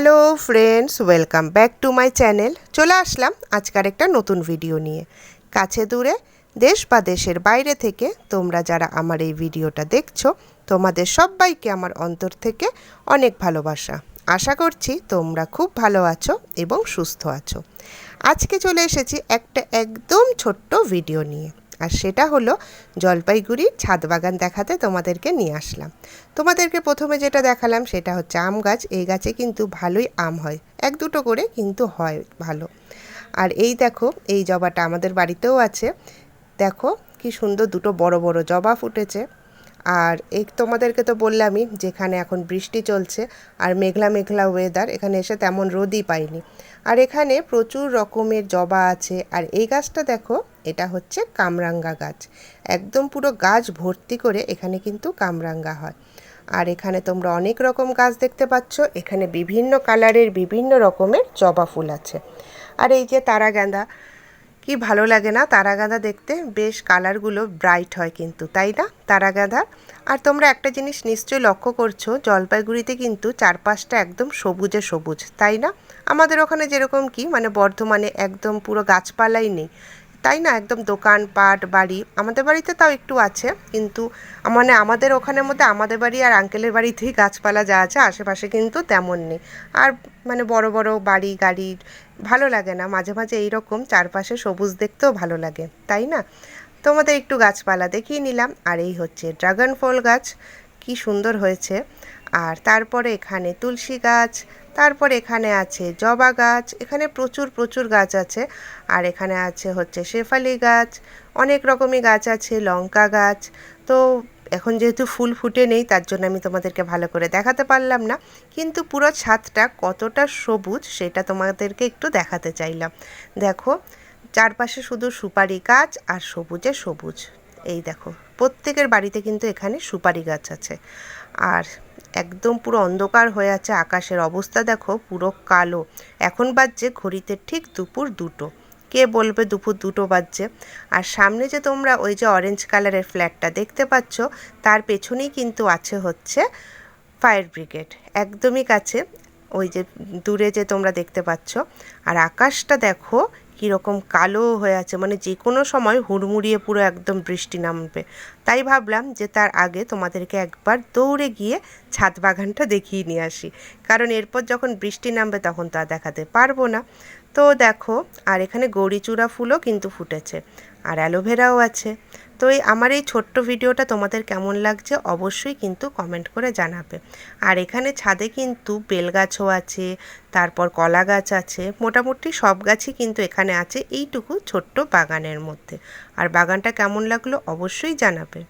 Hello friends, welcome back to my channel. চলে আসলাম আজকের একটা নতুন ভিডিও নিয়ে। কাছে দূরে, দেশ বা দেশের বাইরে থেকে তোমরা যারা আমার এই ভিডিওটা দেখছো, তোমাদের সবাইকে আমার অন্তর থেকে অনেক ভালোবাসা। আশা করছি তোমরা খুব ভালো আছো এবং সুস্থ আছো। আজকে চলে এসেছি একটা একদম ছোট্ট ভিডিও নিয়ে, আর সেটা হলো জলপাইগুড়ির ছাদ বাগান দেখাতে তোমাদেরকে নিয়ে আসলাম। তোমাদেরকে প্রথমে যেটা দেখালাম সেটা হচ্ছে আম গাছ। এই গাছে কিন্তু ভালোই আম হয়, এক দুটো করে কিন্তু হয় ভালো। আর এই দেখো, এই জবাটা আমাদের বাড়িতেও আছে। দেখো কি সুন্দর দুটো বড় বড় জবা ফুটেছে। আর এই তোমাদেরকে তো বললামই, যেখানে এখন বৃষ্টি চলছে আর মেঘলা মেঘলা ওয়েদার, এখানে এসে তেমন রোদই পাইনি। আর এখানে প্রচুর রকমের জবা আছে। আর এই গাছটা দেখো, এটা হচ্ছে কামরাঙ্গা গাছ। একদম পুরো গাছ ভর্তি করে এখানে কিন্তু কামরাঙ্গা হয়। আর এখানে তোমরা অনেক রকম গাছ দেখতে পাচ্ছ। এখানে বিভিন্ন কালারের বিভিন্ন রকমের জবা ফুল আছে। আর এই যে তারাগাঁদা, কি ভালো লাগে না তারাগাঁদা দেখতে? বেশ কালারগুলো ব্রাইট হয় কিন্তু, তাই না তারাগাঁদা? আর তোমরা একটা জিনিস নিশ্চয়ই লক্ষ্য করছো, জলপাইগুড়িতে কিন্তু চারপাশটা একদম সবুজে সবুজ, তাই না? আমাদের ওখানে যেরকম কি মানে বর্ধমানে একদম পুরো গাছপালাই নেই, তাই না? একদম দোকানপাট বাড়ি, আমাদের বাড়িতে তাও একটু আছে, কিন্তু মানে আমাদের ওখানের মধ্যে আমাদের বাড়ি আর আঙ্কেলের বাড়িতেই গাছপালা যা আছে, আশেপাশে কিন্তু তেমন নেই। আর মানে বড় বড় বাড়ি গাড়ি ভালো লাগে না। মাঝে মাঝে এইরকম চারপাশে সবুজ দেখতেও ভালো লাগে, তাই না? তোমাদের একটু গাছপালা দেখিয়ে নিলাম। আর এই হচ্ছে ড্রাগন ফল গাছ, কি সুন্দর হয়েছে। আর তারপরে এখানে তুলসী গাছ, তারপরে এখানে আছে জবা গাছ, এখানে প্রচুর প্রচুর গাছ আছে। আর এখানে আছে হচ্ছে শেফালি গাছ, অনেক রকমই গাছ আছে, লঙ্কা গাছ। তো এখন যেহেতু ফুল ফুটে নেই, তার জন্য আমি তোমাদেরকে ভালো করে দেখাতে পারলাম না, কিন্তু পুরো ছাদটা কতটা সবুজ সেটা তোমাদেরকে একটু দেখাতে চাইলাম। দেখো, চারপাশে শুধু সুপারি গাছ আর সবুজে সবুজ। এই দেখো, প্রত্যেকের বাড়িতে কিন্তু এখানে সুপারি গাছ আছে। আর একদম পুরো অন্ধকার হয়ে আছে, আকাশের অবস্থা দেখো পুরো কালো। এখন বাজছে ঘড়িতে ঠিক দুপুর 2টো। কে বলবে দুপুর 2টো বাজছে? আর সামনে যে তোমরা ওই যে অরেঞ্জ কালারের ফ্ল্যাটটা দেখতে পাচ্ছ, তার পেছনেই কিন্তু আছে হচ্ছে ফায়ার ব্রিগেড, একদমই কাছে, ওই যে দূরে যে তোমরা দেখতে পাচ্ছ। আর আকাশটা দেখো কীরকম কালো হয়ে আছে, মানে যে কোনো সময় হুড়মুড়িয়ে পুরো একদম বৃষ্টি নামবে। তাই ভাবলাম যে তার আগে তোমাদেরকে একবার দৌড়ে গিয়ে ছাদ বাগানটা দেখিয়ে নিয়ে আসি, কারণ এরপর যখন বৃষ্টি নামবে তখন তো আর দেখাতে পারবো না। তো দেখো, আর এখানে গৌরীচূড়া ফুলও কিন্তু ফুটেছে, আর অ্যালোভেরাও আছে। তো আমার এই ছোট্ট ভিডিওটা তোমাদের কেমন লাগছে অবশ্যই কিন্তু কমেন্ট করে জানাবে। আর এখানে ছাদে কিন্তু বেল গাছও আছে, তারপর কলা গাছ আছে, মোটামুটি সব গাছই কিন্তু এখানে আছে এইটুকু ছোট্ট বাগানের মধ্যে। আর বাগানটা কেমন লাগলো অবশ্যই জানাবে।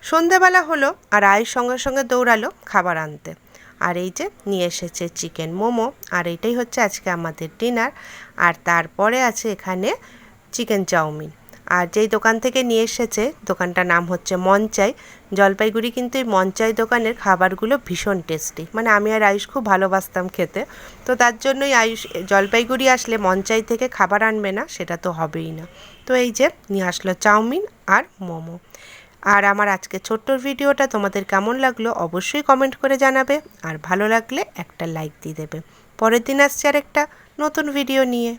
সন্ধেবেলা হলো, আর আয়ের সঙ্গে সঙ্গে দৌড়ালো খাবার আনতে। আর এই যে নিয়ে এসেছে চিকেন মোমো, আর এইটাই হচ্ছে আজকে আমাদের ডিনার। আর তারপরে আছে এখানে চিকেন চাউমিন। আর যেই দোকান থেকে নিয়ে এসেছে, দোকানটার নাম হচ্ছে মঞ্চাই। জলপাইগুড়ি কিন্তু এই মঞ্চাই দোকানের খাবারগুলো ভীষণ টেস্টি, মানে আমি আর আয়ুষ খুব ভালোবাসতাম খেতে। তো তার জন্যই আয়ুষ জলপাইগুড়ি আসলে মঞ্চাই থেকে খাবার আনবে না সেটা তো হবেই না। তো এই যে নিয়ে আসলো চাউমিন আর মোমো। আর আমার আজকে ছোট্ট ভিডিওটা তোমাদের কেমন লাগলো অবশ্যই কমেন্ট করে জানাবে, আর ভালো লাগলে একটা লাইক দিয়ে দেবে। পরের দিন আসছে আর একটা নতুন ভিডিও নিয়ে।